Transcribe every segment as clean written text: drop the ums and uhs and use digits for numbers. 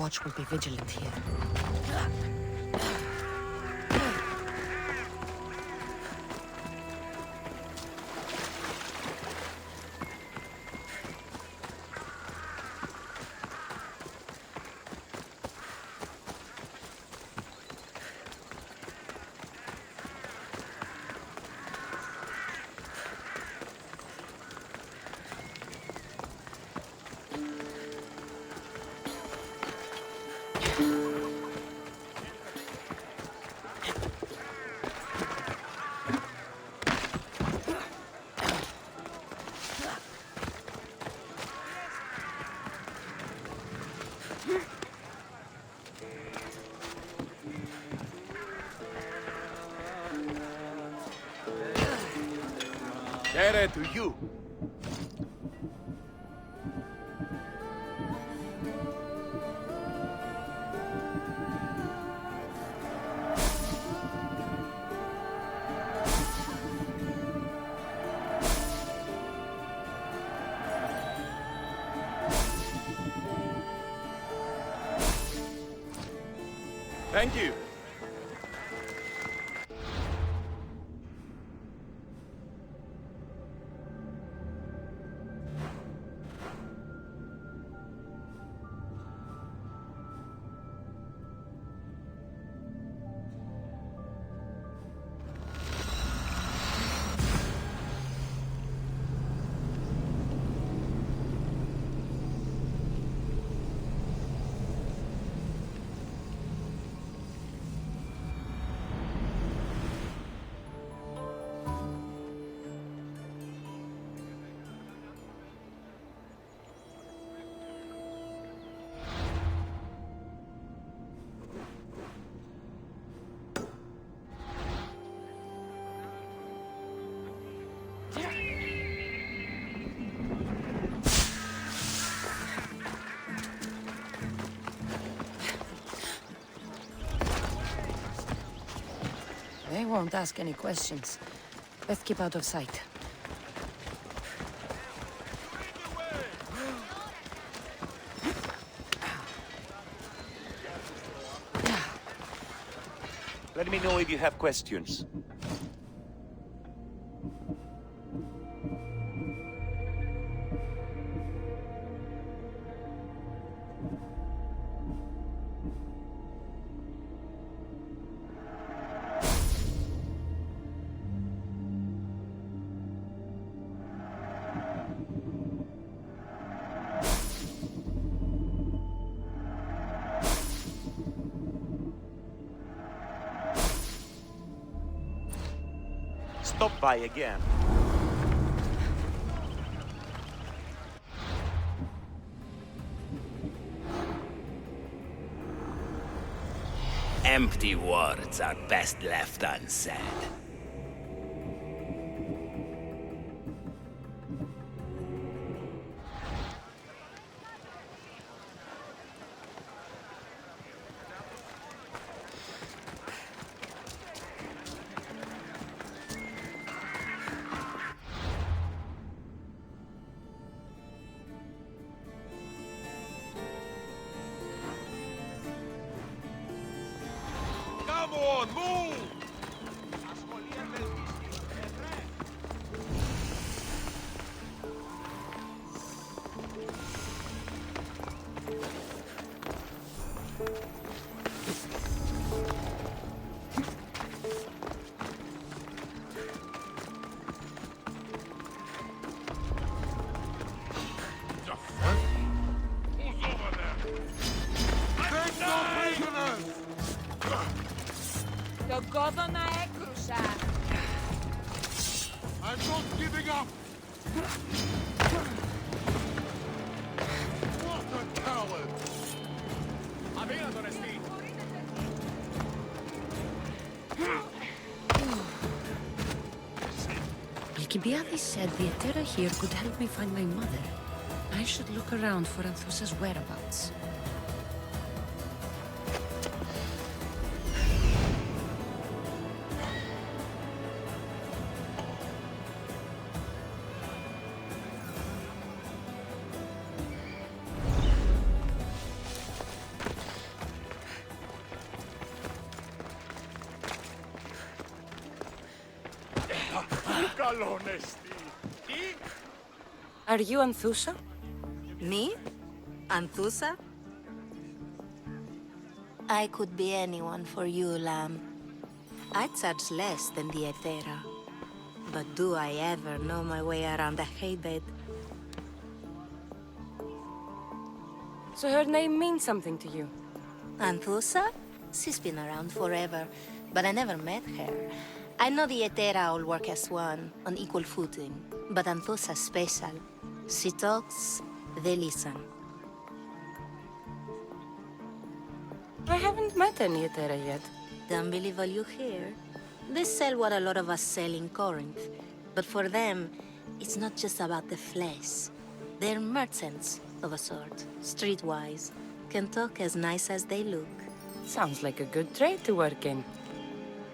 Watch will be vigilant here. Tere to you. Thank you. They won't ask any questions. Let's keep out of sight. Let me know if you have questions. Stop by again. Empty words are best left unsaid. Come on, move! Το κόδωνα έκρουσα. I'm not giving up! What a coward! Alcibiades said the Etera here could help me find my mother. I should look around for Anthusa's whereabouts. Are you Anthusa? Me? Anthusa? I could be anyone for you, Lamb. I charge less than the Etera. But do I ever know my way around a haybed? So her name means something to you? Anthusa? She's been around forever, but I never met her. I know the Etera all work as one, on equal footing. But Anthusa's special. She talks, they listen. I haven't met any Etera yet. Don't believe all you hear. They sell what a lot of us sell in Corinth. But for them, it's not just about the flesh. They're merchants of a sort, streetwise. Can talk as nice as they look. Sounds like a good trade to work in.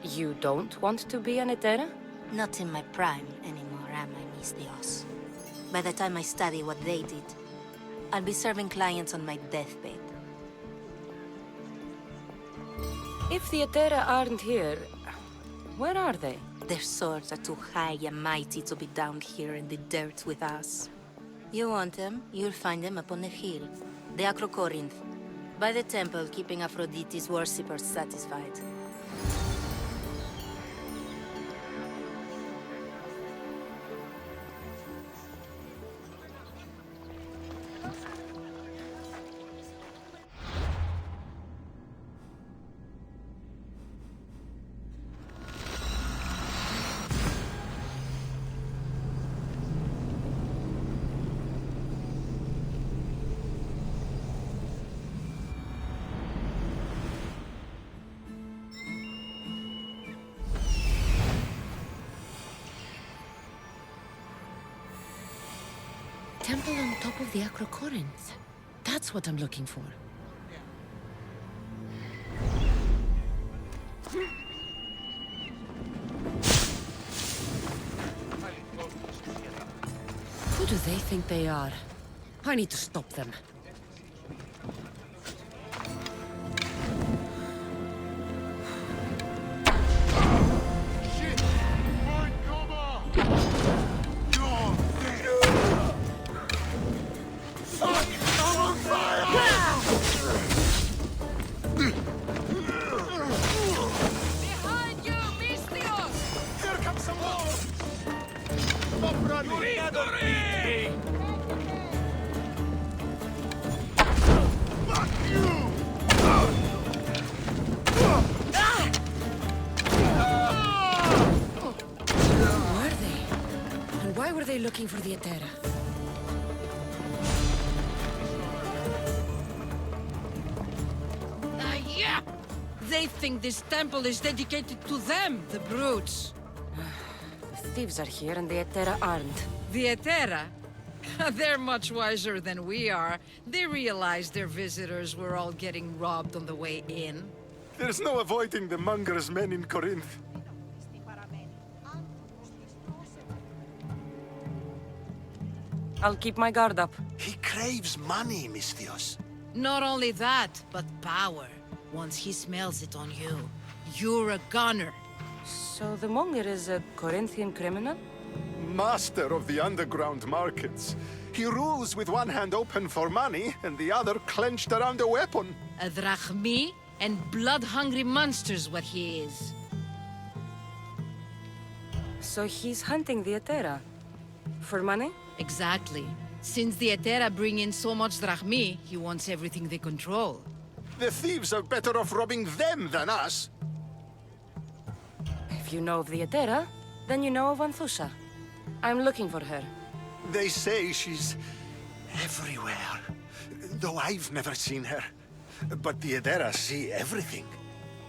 You don't want to be an Etera? Not in my prime anymore, am I, Miss Dios? By the time I study what they did, I'll be serving clients on my deathbed. If the Etera aren't here, where are they? Their swords are too high and mighty to be down here in the dirt with us. You want them, you'll find them up on the hill. The Acrocorinth. By the temple, keeping Aphrodite's worshippers satisfied. Temple on top of the Acrocorinth. That's what I'm looking for. Who do they think they are? I need to stop them. Looking for the Etera. Yeah! They think this temple is dedicated to them, the brutes. The thieves are here and the Etera aren't. The Etera? They're much wiser than we are. They realized their visitors were all getting robbed on the way in. There's no avoiding the monger's men in Corinth. I'll keep my guard up. He craves money, Misthios. Not only that, but power. Once he smells it on you, you're a gunner. So the monger is a Corinthian criminal? Master of the underground markets. He rules with one hand open for money and the other clenched around a weapon. A drachmi and blood-hungry monster's what he is. So he's hunting the Etera. For money? Exactly. Since the Etera bring in so much drachmi, he wants everything they control. The thieves are better off robbing them than us. If you know of the Etera, then you know of Anthusa. I'm looking for her. They say she's everywhere, though I've never seen her. But the Edera see everything.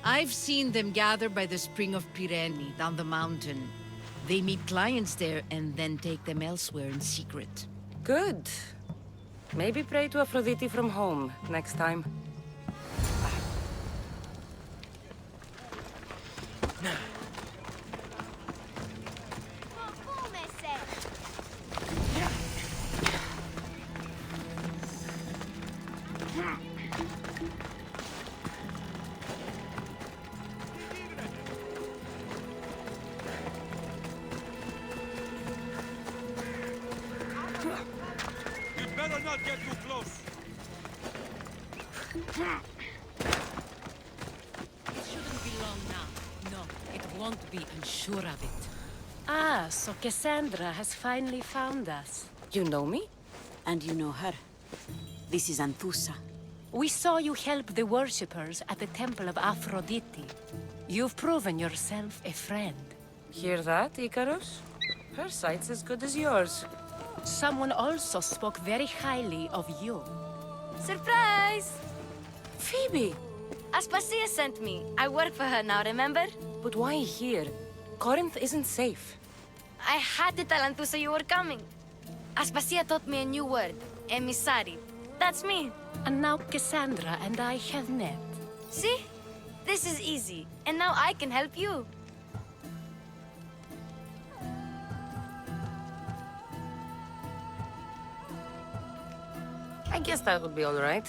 I've seen them gather by the spring of Pirene, down the mountain. They meet clients there and then take them elsewhere in secret. Good. Maybe pray to Aphrodite from home next time. won't be, I'm sure of it. Ah, so Cassandra has finally found us. You know me? And you know her. This is Anthusa. We saw you help the worshippers at the Temple of Aphrodite. You've proven yourself a friend. Hear that, Icarus? Her sight's as good as yours. Someone also spoke very highly of you. Surprise! Phoebe! Aspasia sent me. I work for her now, remember? But why here? Corinth isn't safe. I had to tell Anthusa you were coming. Aspasia taught me a new word. Emissary. That's me. And now Cassandra and I have met. See? This is easy. And now I can help you. I guess that would be all right.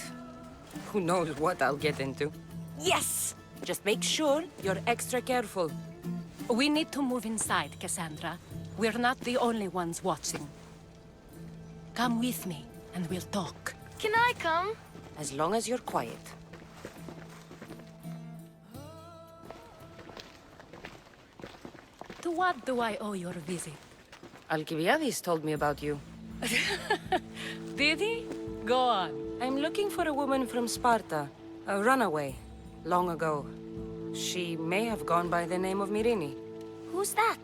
Who knows what I'll get into. Yes! Just make sure you're extra careful. We need to move inside, Cassandra. We're not the only ones watching. Come with me, and we'll talk. Can I come? As long as you're quiet. To what do I owe your visit? Alcibiades told me about you. Did he? Go on. I'm looking for a woman from Sparta. A runaway. Long ago. She may have gone by the name of Myrine. Who's that?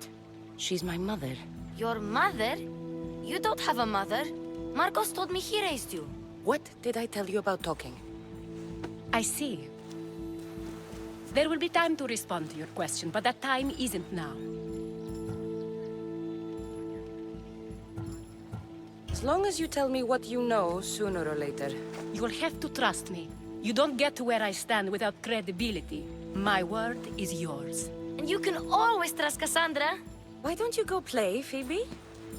She's my mother. Your mother? You don't have a mother. Marcos told me he raised you. What did I tell you about talking? I see. There will be time to respond to your question, but that time isn't now. As long as you tell me what you know, sooner or later. You'll have to trust me. You don't get to where I stand without credibility. My word is yours. And you can always trust Cassandra. Why don't you go play, Phoebe?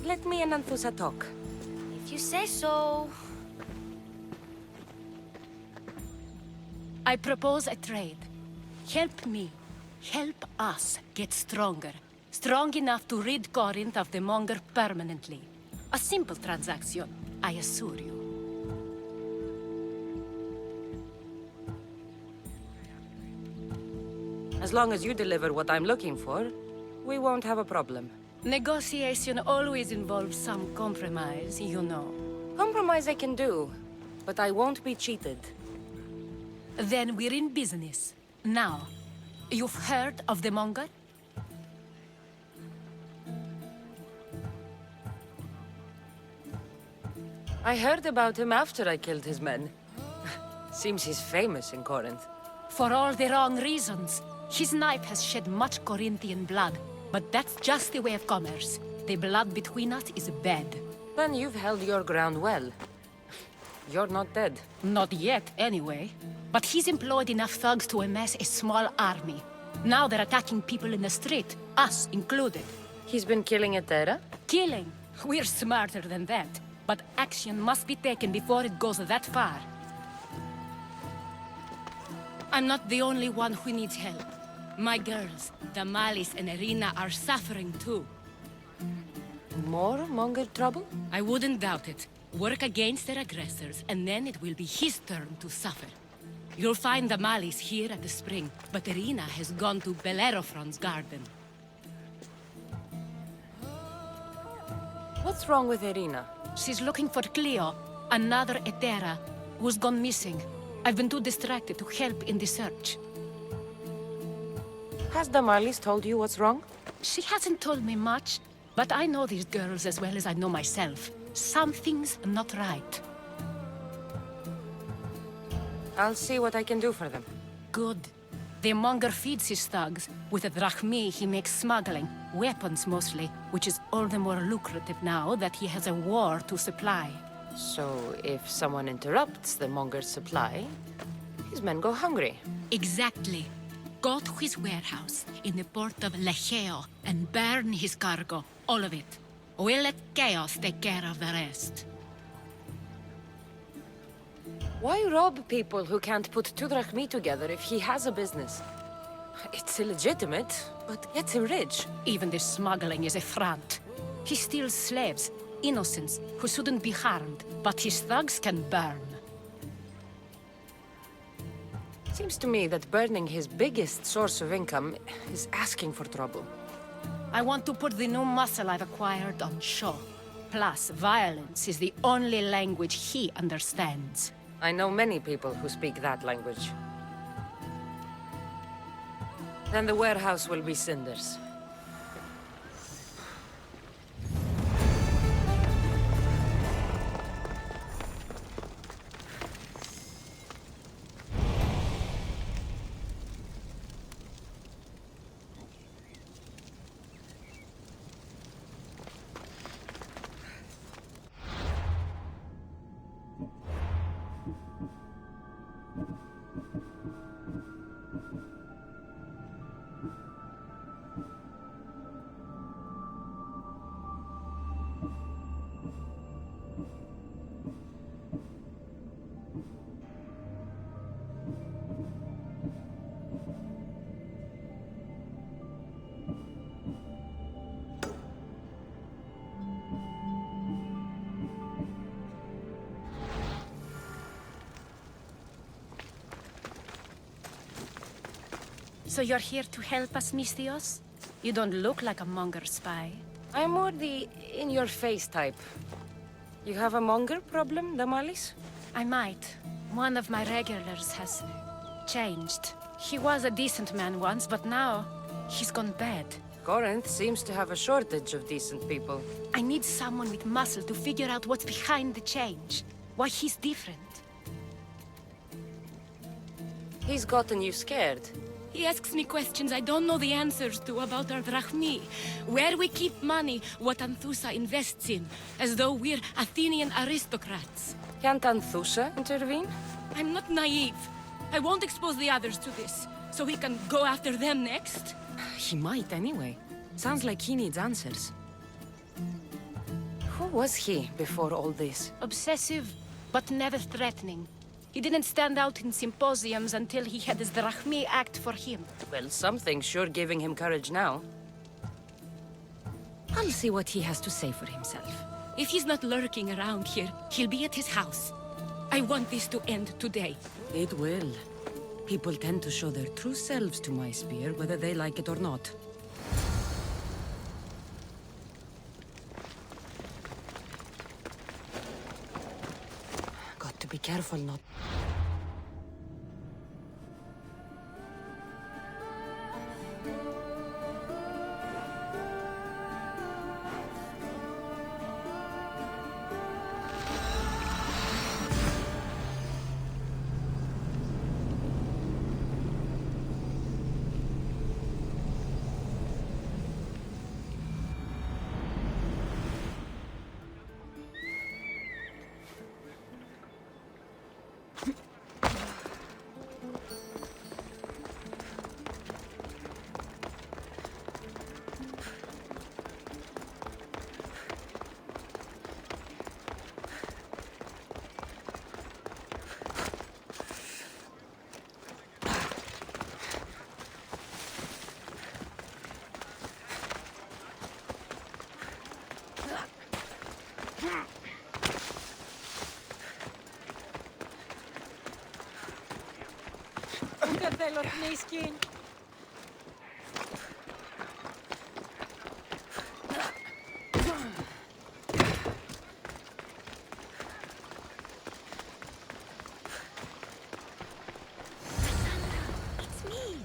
Let me and Anthusa talk. If you say so. I propose a trade. Help me. Help us get stronger. Strong enough to rid Corinth of the Monger permanently. A simple transaction, I assure you. As long as you deliver what I'm looking for, we won't have a problem. Negotiation always involves some compromise, you know. Compromise I can do, but I won't be cheated. Then we're in business. Now, you've heard of the Monger? I heard about him after I killed his men. Seems he's famous in Corinth. For all the wrong reasons. His knife has shed much Corinthian blood, but that's just the way of commerce. The blood between us is bad. Then you've held your ground well. You're not dead. Not yet, anyway. But he's employed enough thugs to amass a small army. Now they're attacking people in the street, us included. He's been killing Etera? Killing? We're smarter than that. But action must be taken before it goes that far. I'm not the only one who needs help. My girls, Damalis and Irina, are suffering too. More Monger trouble? I wouldn't doubt it. Work against their aggressors, and then it will be his turn to suffer. You'll find Damalis here at the spring, but Irina has gone to Bellerophon's garden. What's wrong with Irina? She's looking for Cleo, another Etera, who's gone missing. I've been too distracted to help in the search. Has Damalis told you what's wrong? She hasn't told me much, but I know these girls as well as I know myself. Something's not right. I'll see what I can do for them. Good. The Monger feeds his thugs. With the drachmi, he makes smuggling. Weapons, mostly, which is all the more lucrative now that he has a war to supply. So, if someone interrupts the Monger's supply, his men go hungry. Exactly. Go to his warehouse in the port of Lecheo and burn his cargo, all of it. We'll let Chaos take care of the rest. Why rob people who can't put two drachmi together if he has a business? It's illegitimate, but gets him rich. Even the smuggling is a front. He steals slaves, innocents, who shouldn't be harmed, but his thugs can burn. Seems to me that burning his biggest source of income is asking for trouble. I want to put the new muscle I've acquired on show. Plus, violence is the only language he understands. I know many people who speak that language. Then the warehouse will be cinders. So you're here to help us, Misthios? You don't look like a monger spy. I'm more the in-your-face type. You have a monger problem, Damalis? I might. One of my regulars has changed. He was a decent man once, but now he's gone bad. Corinth seems to have a shortage of decent people. I need someone with muscle to figure out what's behind the change. Why he's different. He's gotten you scared. He asks me questions I don't know the answers to about our drachmi, where we keep money, what Anthusa invests in, as though we're Athenian aristocrats. Can't Anthusa intervene? I'm not naive. I won't expose the others to this, so he can go after them next. He might anyway. Sounds like he needs answers. Who was he before all this? Obsessive, but never threatening. He didn't stand out in symposiums until he had his drachmi act for him. Well, something's sure giving him courage now. I'll see what he has to say for himself. If he's not lurking around here, he'll be at his house. I want this to end today. It will. People tend to show their true selves to my spear, whether they like it or not. Got to be careful not... It's me!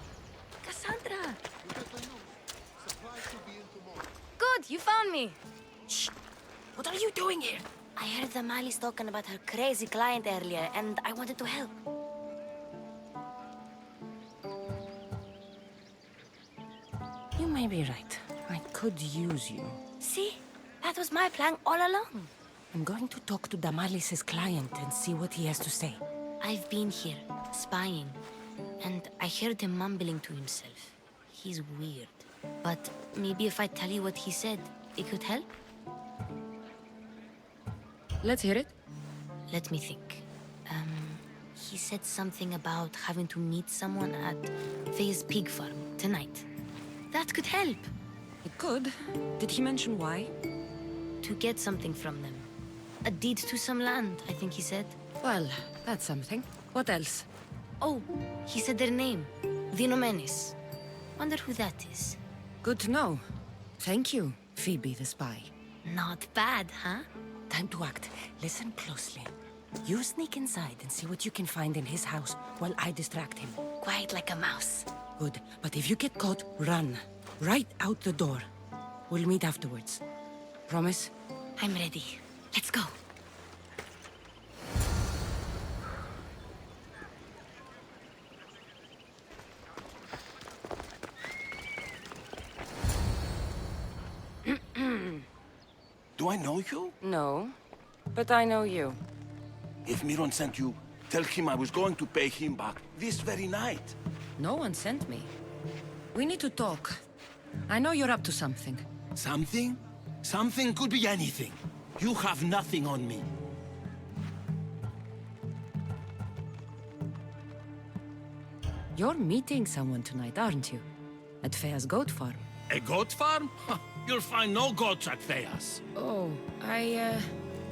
Cassandra! Good, you found me! Shh! What are you doing here? I heard the Mali's talking about her crazy client earlier, and I wanted to help. You may be right. I could use you. See? That was my plan all along. I'm going to talk to Damalis's client and see what he has to say. I've been here, spying, and I heard him mumbling to himself. He's weird. But maybe if I tell you what he said, it could help? Let's hear it. Let me think. He said something about having to meet someone at Faye's pig farm tonight. That could help. It could. Did he mention why? To get something from them. A deed to some land, I think he said. Well, that's something. What else? Oh, he said their name. The Nomenis. Wonder who that is. Good to know. Thank you, Phoebe the spy. Not bad, huh? Time to act. Listen closely. You sneak inside and see what you can find in his house while I distract him. Quiet like a mouse. Good. But if you get caught, run. Right out the door. We'll meet afterwards. Promise? I'm ready. Let's go. Do I know you? No. But I know you. If Miron sent you, tell him I was going to pay him back this very night. No one sent me. We need to talk. I know you're up to something. Something? Something could be anything. You have nothing on me. You're meeting someone tonight, aren't you? At Fea's goat farm. A goat farm? You'll find no goats at Thea's. Oh,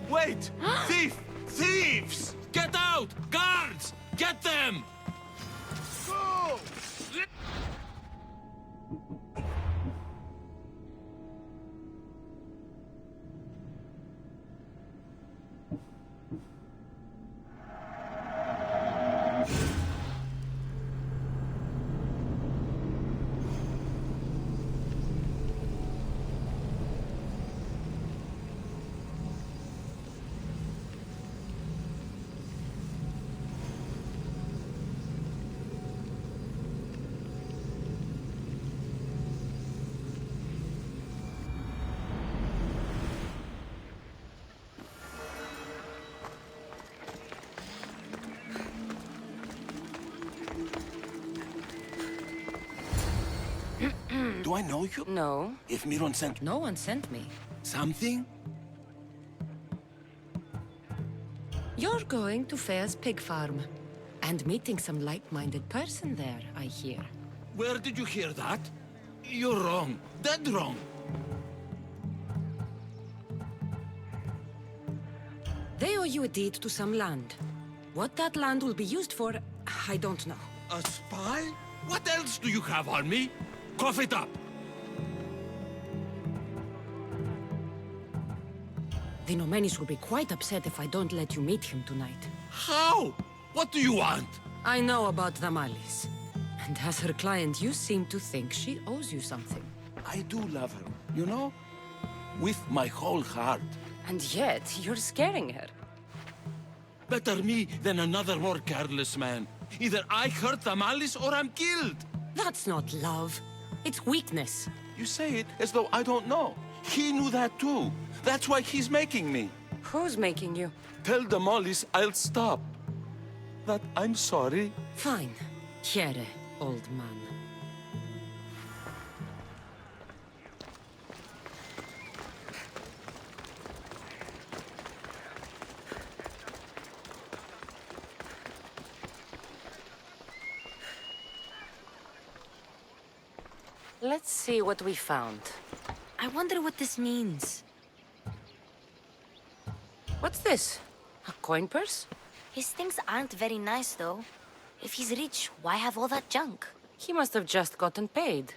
Wait! Thief! Thieves! Get out! Guards! Get them! Go! Do I know you? no. If Miron sent No one sent me. something? You're going to Fea's pig farm. And meeting some like-minded person there, I hear. Where did you hear that? You're wrong. Dead wrong. They owe you a deed to some land. What that land will be used for, I don't know. A spy? What else do you have on me? Cough it up. The Nomenis will be quite upset if I don't let you meet him tonight. How? What do you want? I know about the Malis. And as her client, you seem to think she owes you something. I do love her, you know? With my whole heart. And yet, you're scaring her. Better me than another more careless man. Either I hurt the malice or I'm killed. That's not love. It's weakness. You say it as though I don't know. He knew that too. That's why he's making me. Who's making you? Tell the Mollies I'll stop. That I'm sorry. Fine. Here, old man. Let's see what we found. I wonder what this means. What's this? A coin purse? His things aren't very nice, though. If he's rich, why have all that junk? He must have just gotten paid.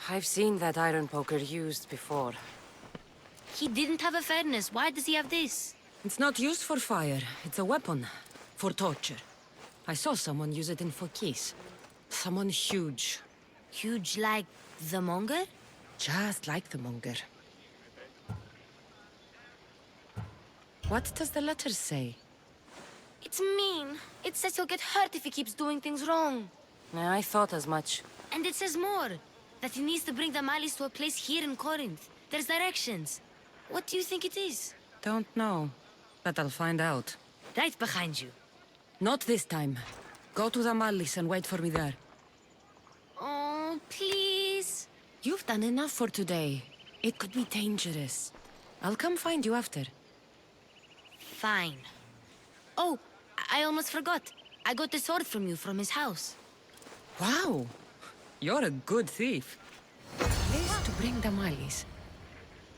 I've seen that iron poker used before. He didn't have a furnace. Why does he have this? It's not used for fire. It's a weapon. For torture. I saw someone use it in Fokis. Someone huge. Huge like the monger? Just like the monger. What does the letter say? It's mean. It says he'll get hurt if he keeps doing things wrong. I thought as much. And it says more. That he needs to bring the Malis to a place here in Corinth. There's directions. What do you think it is? Don't know. But I'll find out. Right behind you. Not this time. Go to the Malis and wait for me there. Oh, please. You've done enough for today. It could be dangerous. I'll come find you after. Fine. Oh, I almost forgot. I got the sword from you from his house. Wow. You're a good thief. A place to bring the Malis.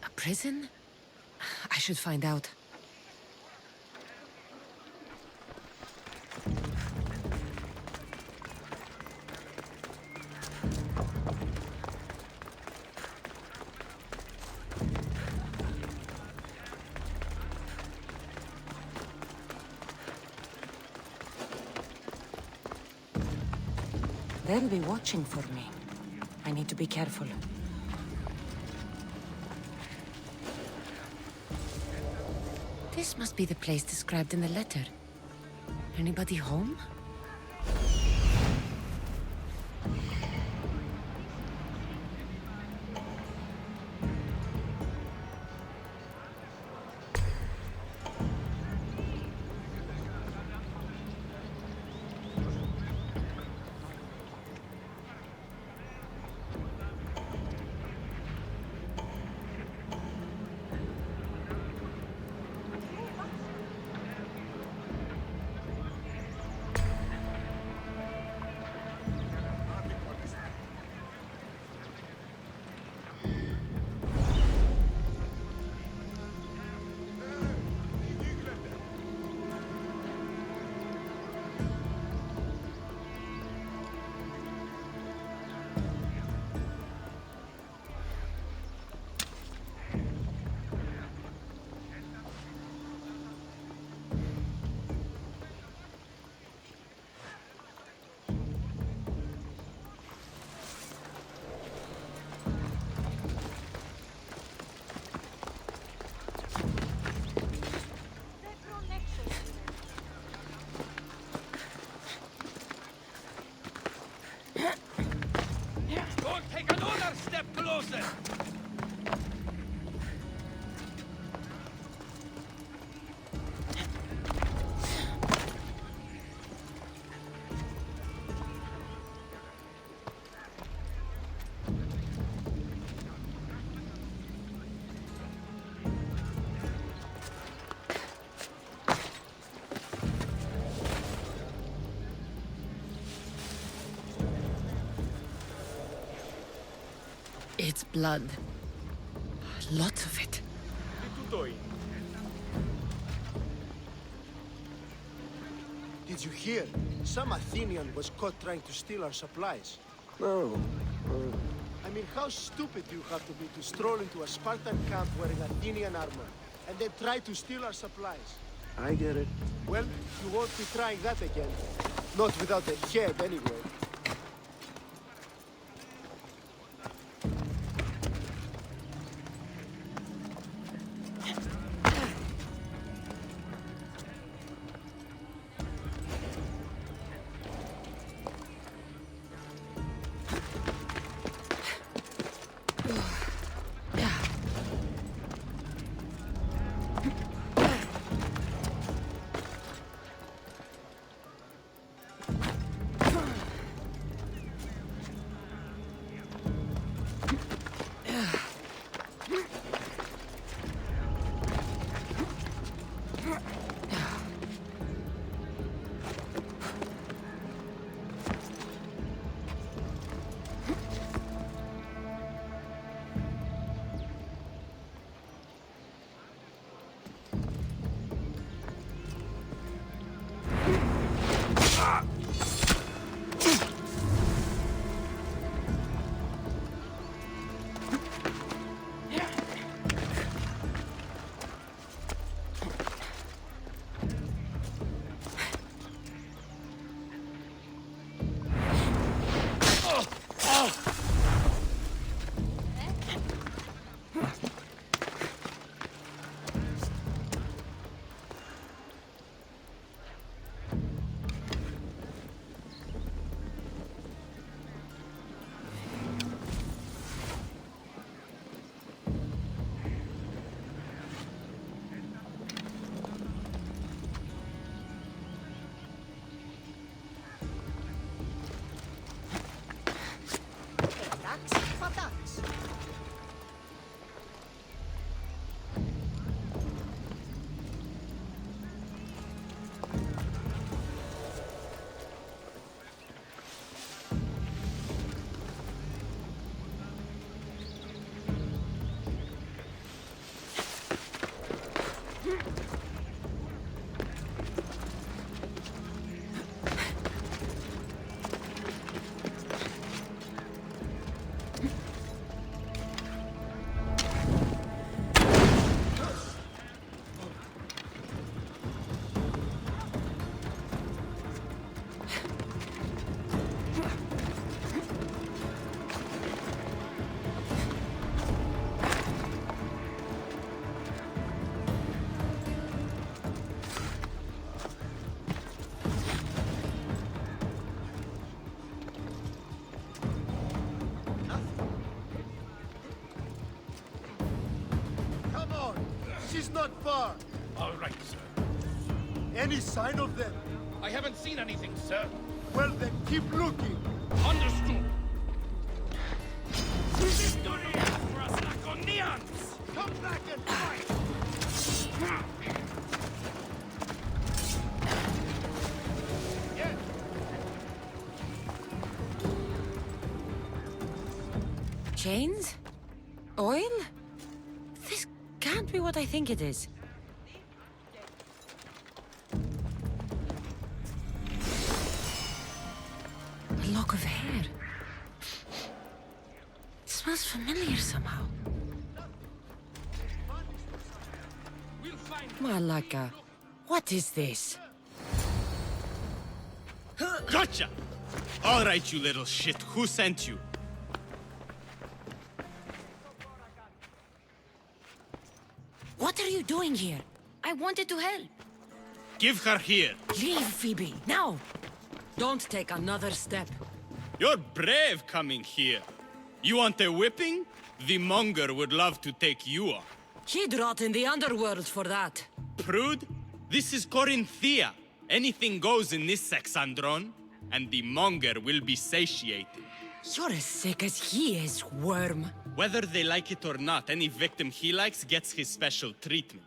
A prison? I should find out. They'll be watching for me. I need to be careful. This must be the place described in the letter. Anybody home? Don't take another step closer! It's blood. Lots of it. Did you hear? Some Athenian was caught trying to steal our supplies. No. I mean, how stupid do you have to be to stroll into a Spartan camp wearing Athenian armor and then try to steal our supplies? I get it. Well, you won't be trying that again. Not without a head, anyway. She's not far. All right, sir. Any sign of them? I haven't seen anything, sir. Well then, keep looking. Understood. Victory for us Laconians! Come back and fight! Chains? Oil? This can't be what I think it is. A lock of hair. It smells familiar somehow. Malaka, what is this? Gotcha! All right, you little shit. Who sent you? What are you doing here? I wanted to help. Give her here. Leave, Phoebe, now! Don't take another step. You're brave coming here. You want a whipping? The monger would love to take you on. He'd rot in the underworld for that. Prude, this is Corinthia. Anything goes in this sexandron, and the monger will be satiated. You're as sick as he is, worm. Whether they like it or not, any victim he likes gets his special treatment.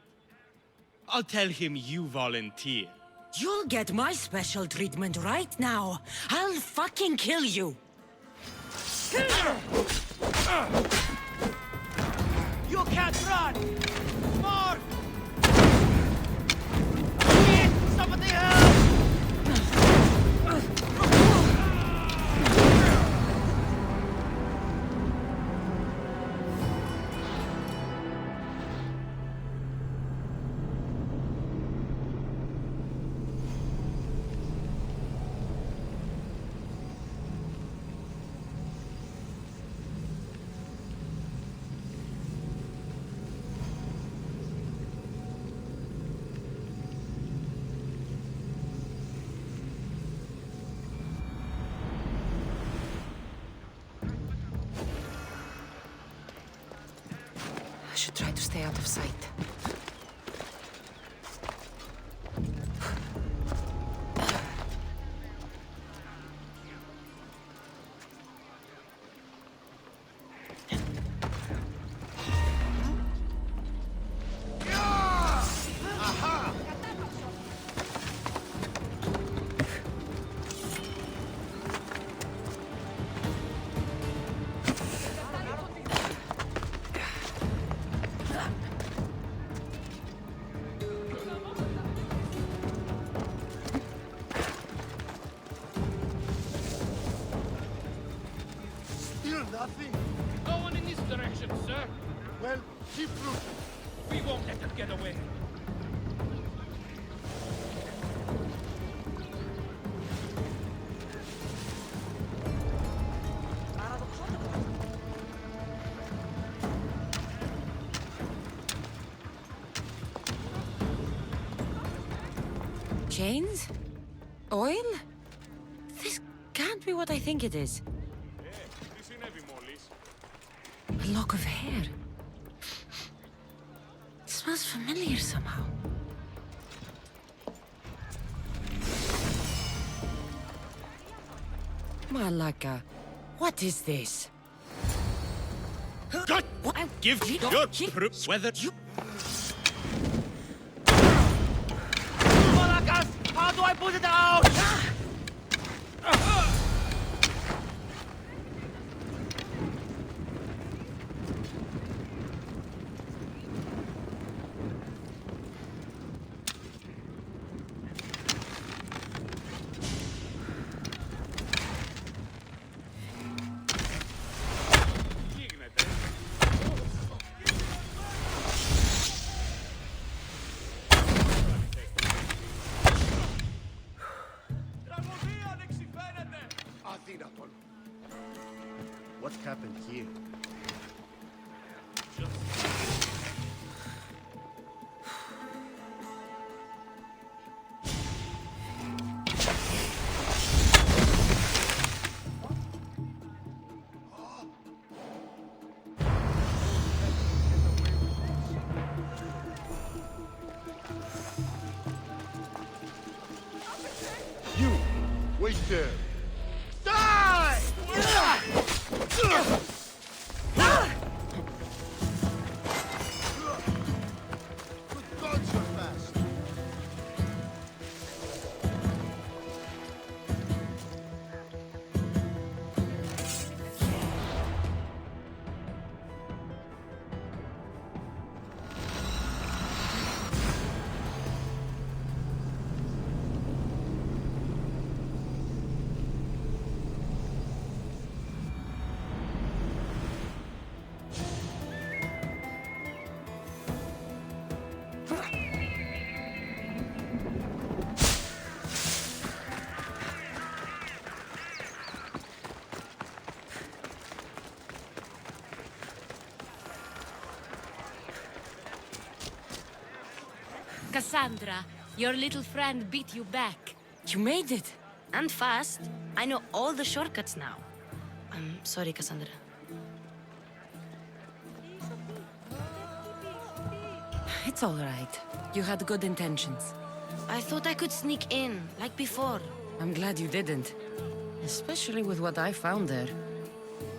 I'll tell him you volunteer. You'll get my special treatment right now. I'll fucking kill you. You can't run! More! Somebody help! I should try to stay out of sight. Still nothing? No one in this direction, sir. Well, keep looking. We won't let them get away. Chains? Oil? This can't be what I think it is. A lock of hair. It smells familiar somehow. Malaka, what is this? God! Give your proof whether you... How do I put it out? What happened here? Varinder! Die! Good gods, you're fast. Cassandra, your little friend beat you back. You made it. And fast. I know all the shortcuts now. I'm sorry, Cassandra. It's all right. You had good intentions. I thought I could sneak in, like before. I'm glad you didn't. Especially with what I found there.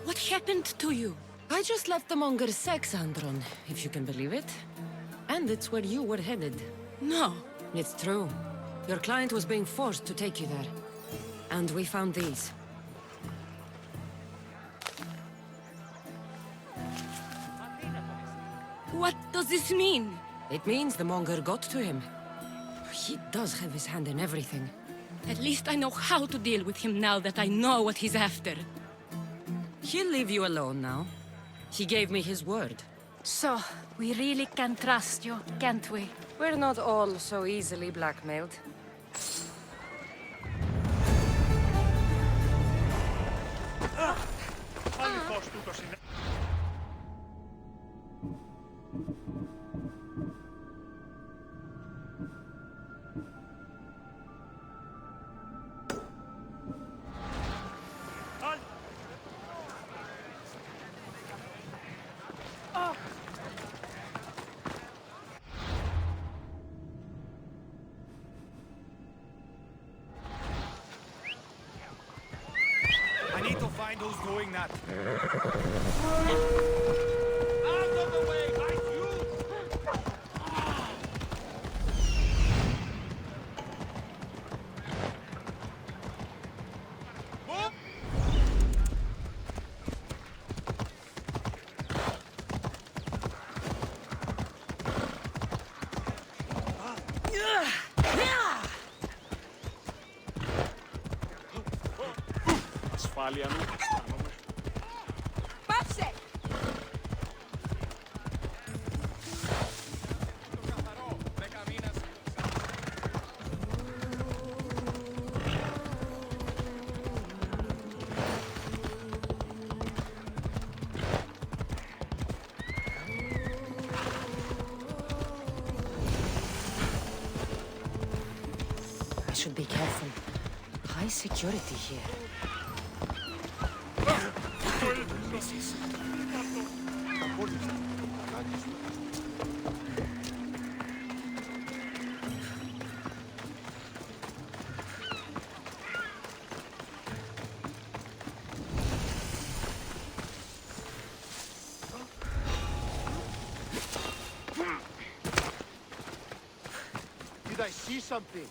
What happened to you? I just left the monger's sex, Andron, if you can believe it. And it's where you were headed. No. It's true. Your client was being forced to take you there. And we found these. What does this mean? It means the monger got to him. He does have his hand in everything. At least I know how to deal with him now that I know what he's after. He'll leave you alone now. He gave me his word. So, we really can trust you, can't we? We're not all so easily blackmailed. I need to find who's doing that. Out of the way, right, you! Ασφάλεια μου. Πάψε! I should be careful. High security here. Did I see something?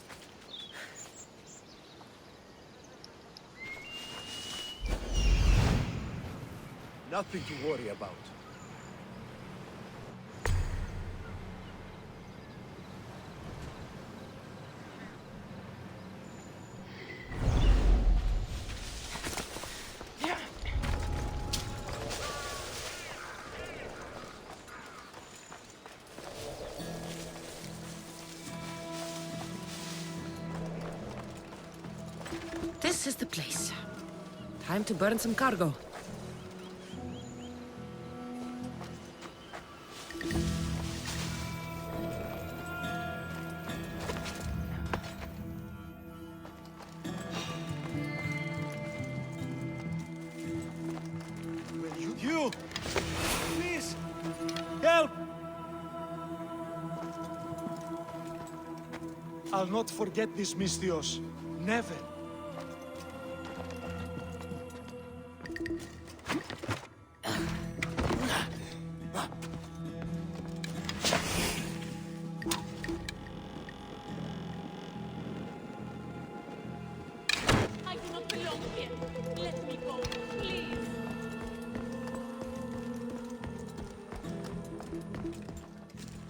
Nothing to worry about. This is the place. Time to burn some cargo. You! Please! Help! I'll not forget this, Mistios. Never.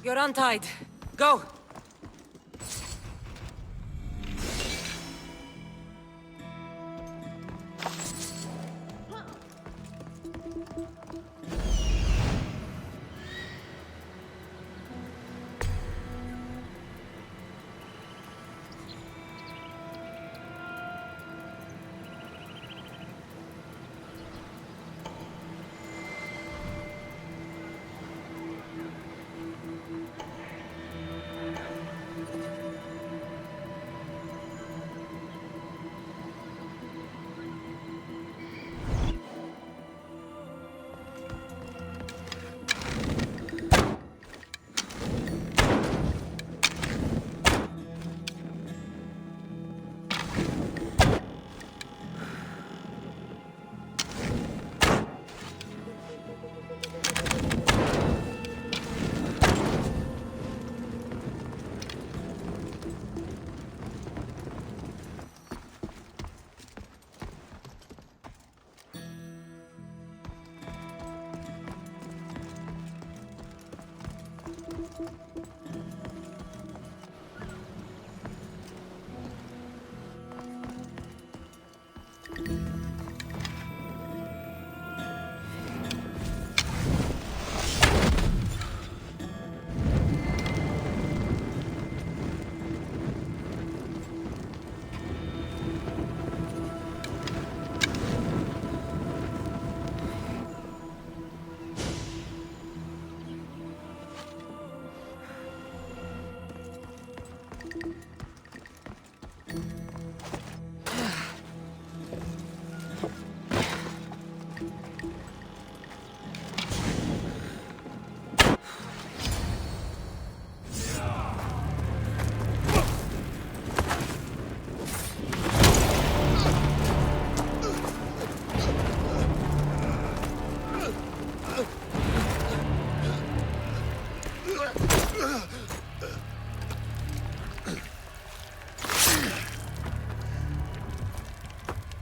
You're untied. Go!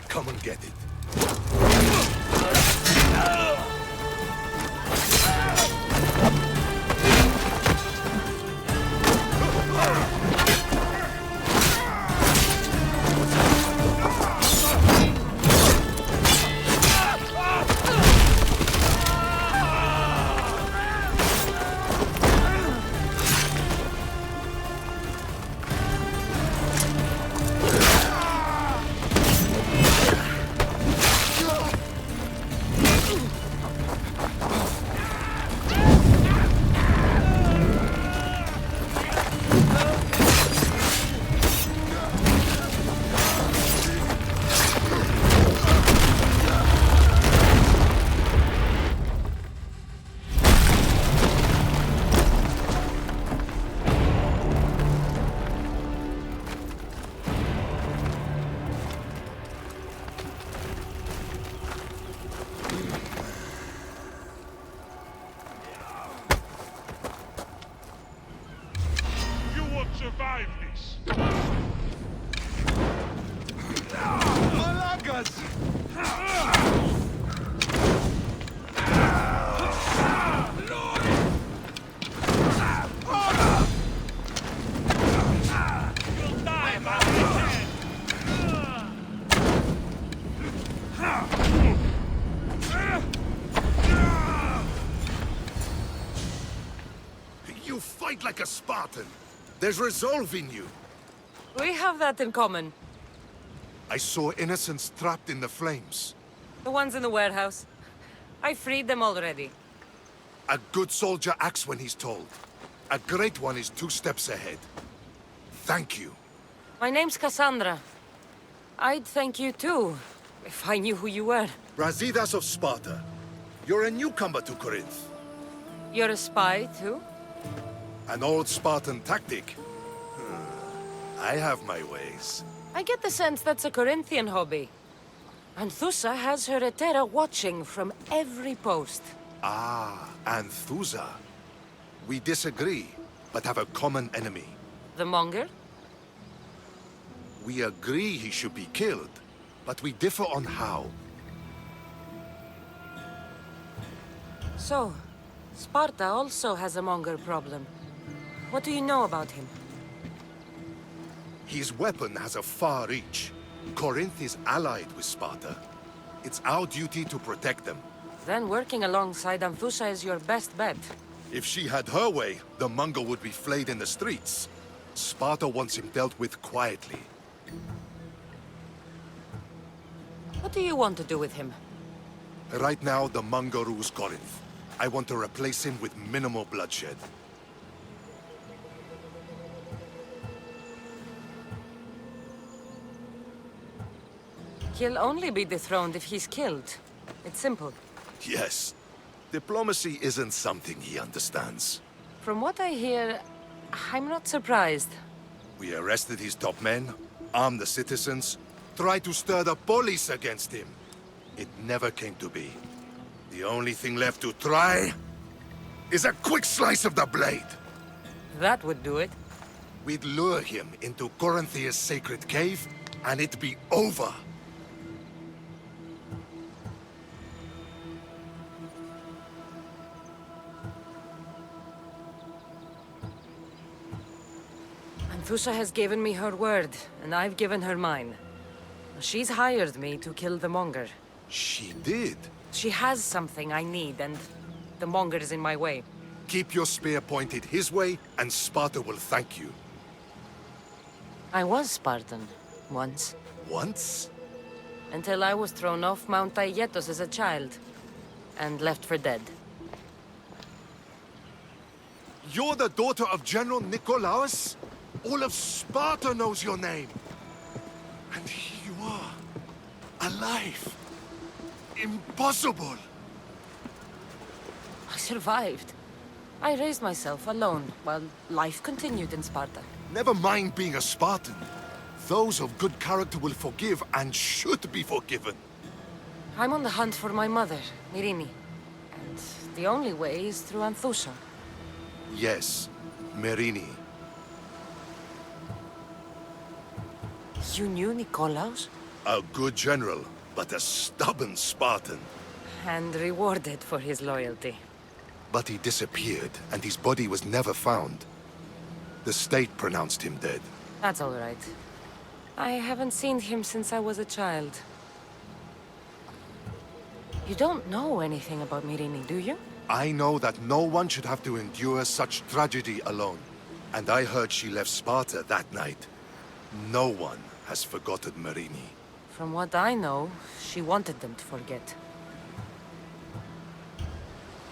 Come and get it. Survive this. You fight like a Spartan. There's resolve in you. We have that in common. I saw innocents trapped in the flames. The ones in the warehouse. I freed them already. A good soldier acts when he's told. A great one is 2 steps ahead. Thank you. My name's Cassandra. I'd thank you too, if I knew who you were. Brasidas of Sparta. You're a newcomer to Corinth. You're a spy too? An old Spartan tactic. I have my ways. I get the sense that's a Corinthian hobby. Anthusa has her Etera watching from every post. Ah, Anthusa. We disagree, but have a common enemy. The Monger? We agree he should be killed, but we differ on how. So, Sparta also has a Monger problem. What do you know about him? His weapon has a far reach. Corinth is allied with Sparta. It's our duty to protect them. Then working alongside Anthusa is your best bet. If she had her way, the Mongol would be flayed in the streets. Sparta wants him dealt with quietly. What do you want to do with him? Right now, the Mongol rules Corinth. I want to replace him with minimal bloodshed. He'll only be dethroned if he's killed. It's simple. Yes. Diplomacy isn't something he understands. From what I hear, I'm not surprised. We arrested his top men, armed the citizens, tried to stir the police against him. It never came to be. The only thing left to try is a quick slice of the blade. That would do it. We'd lure him into Corinthia's sacred cave, and it'd be over. Anthusa has given me her word, and I've given her mine. She's hired me to kill the Monger. She did? She has something I need, and the Monger is in my way. Keep your spear pointed his way, and Sparta will thank you. I was Spartan, once. Once? Until I was thrown off Mount Aietos as a child, and left for dead. You're the daughter of General Nikolaos? All of Sparta knows your name. And here you are, alive. Impossible. I survived. I raised myself alone, while life continued in Sparta. Never mind being a Spartan. Those of good character will forgive and should be forgiven. I'm on the hunt for my mother, Myrini. And the only way is through Anthusa. Yes, Myrini. You knew Nikolaos? A good general, but a stubborn Spartan. And rewarded for his loyalty. But he disappeared, and his body was never found. The state pronounced him dead. That's all right. I haven't seen him since I was a child. You don't know anything about Myrini, do you? I know that no one should have to endure such tragedy alone. And I heard she left Sparta that night. No one has forgotten Myrini. From what I know, she wanted them to forget.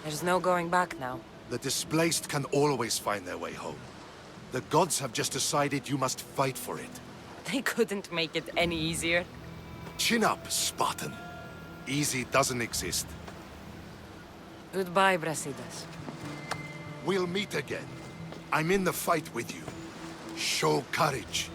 There's no going back now. The displaced can always find their way home. The gods have just decided you must fight for it. They couldn't make it any easier. Chin up, Spartan. Easy doesn't exist. Goodbye, Brasidas. We'll meet again. I'm in the fight with you. Show courage.